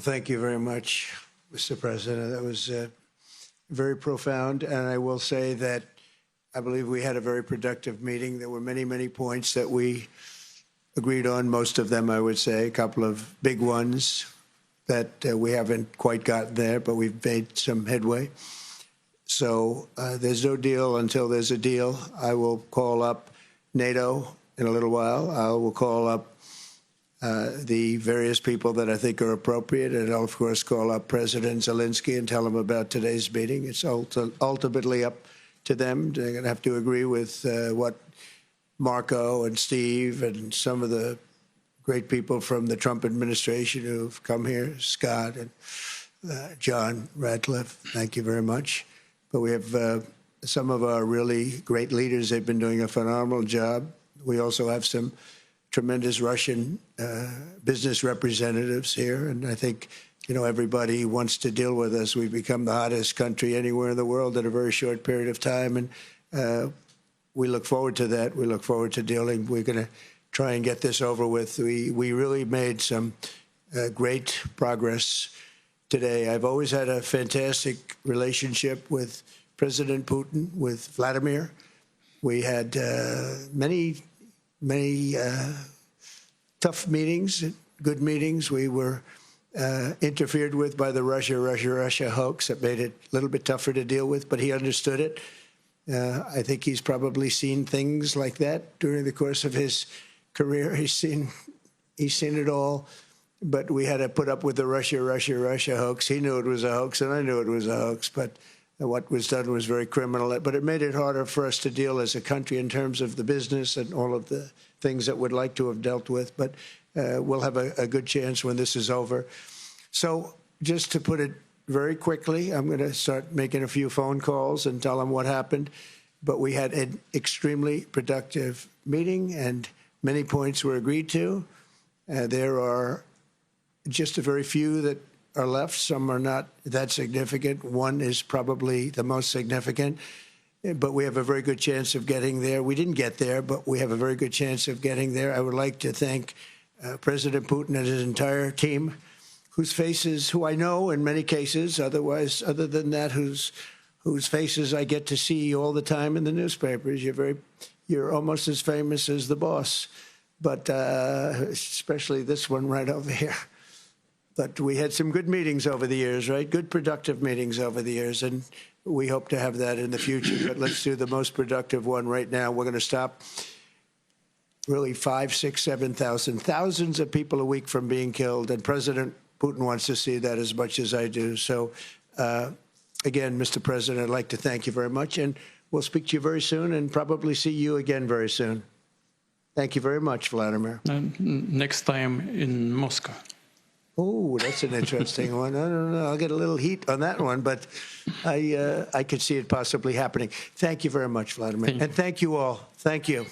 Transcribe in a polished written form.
Thank you very much, Mr. President. That was very profound. And I will say that I believe we had a very productive meeting. There were many, many points that we agreed on, most of them, I would say, a couple of big ones that we haven't quite gotten there, but we've made some headway. So there's no deal until there's a deal. I will call up NATO in a little while. I will call up the various people that I think are appropriate, and I'll, of course, call up President Zelensky and tell him about today's meeting. It's ultimately up to them. They're going to have to agree with what Marco and Steve and some of the great people from the Trump administration who've come here, Scott and John Ratcliffe. Thank you very much. But we have some of our really great leaders. They've been doing a phenomenal job. We also have some tremendous Russian business representatives here. And I think, you know, everybody wants to deal with us. We've become the hottest country anywhere in the world in a very short period of time. And we look forward to that. We look forward to dealing. We're going to try and get this over with. We really made some great progress today. I've always had a fantastic relationship with President Putin, with Vladimir. We had many tough meetings, good meetings. We were interfered with by the Russia hoax. That made it a little bit tougher to deal with, but he understood it. I think he's probably seen things like that during the course of his career. He's seen it all. But we had to put up with the Russia hoax. He knew it was a hoax, and I knew it was a hoax. But what was done was very criminal. But it made it harder for us to deal as a country in terms of the business and all of the things that we'd like to have dealt with. But we'll have a good chance when this is over. So just to put it very quickly, I'm going to start making a few phone calls and tell them what happened. But we had an extremely productive meeting, and many points were agreed to. There are just a very few that are left. Some are not that significant. One is probably the most significant, but we have a very good chance of getting there. We didn't get there, but we have a very good chance of getting there. I would like to thank President Putin and his entire team, who I know in many cases, other than that, whose faces I get to see all the time in the newspapers. You're almost as famous as the boss, but especially this one right over here. But we had some good meetings over the years, right? Good, productive meetings over the years, and we hope to have that in the future. But let's do the most productive one right now. We're going to stop really 5,000, 6,000, 7,000, thousands of people a week from being killed, and President Putin wants to see that as much as I do. So, again, Mr. President, I'd like to thank you very much, and we'll speak to you very soon and probably see you again very soon. Thank you very much, Vladimir. Next time in Moscow. Oh, that's an interesting one. I don't know. I'll get a little heat on that one, but I could see it possibly happening. Thank you very much, Vladimir. And thank you all. Thank you.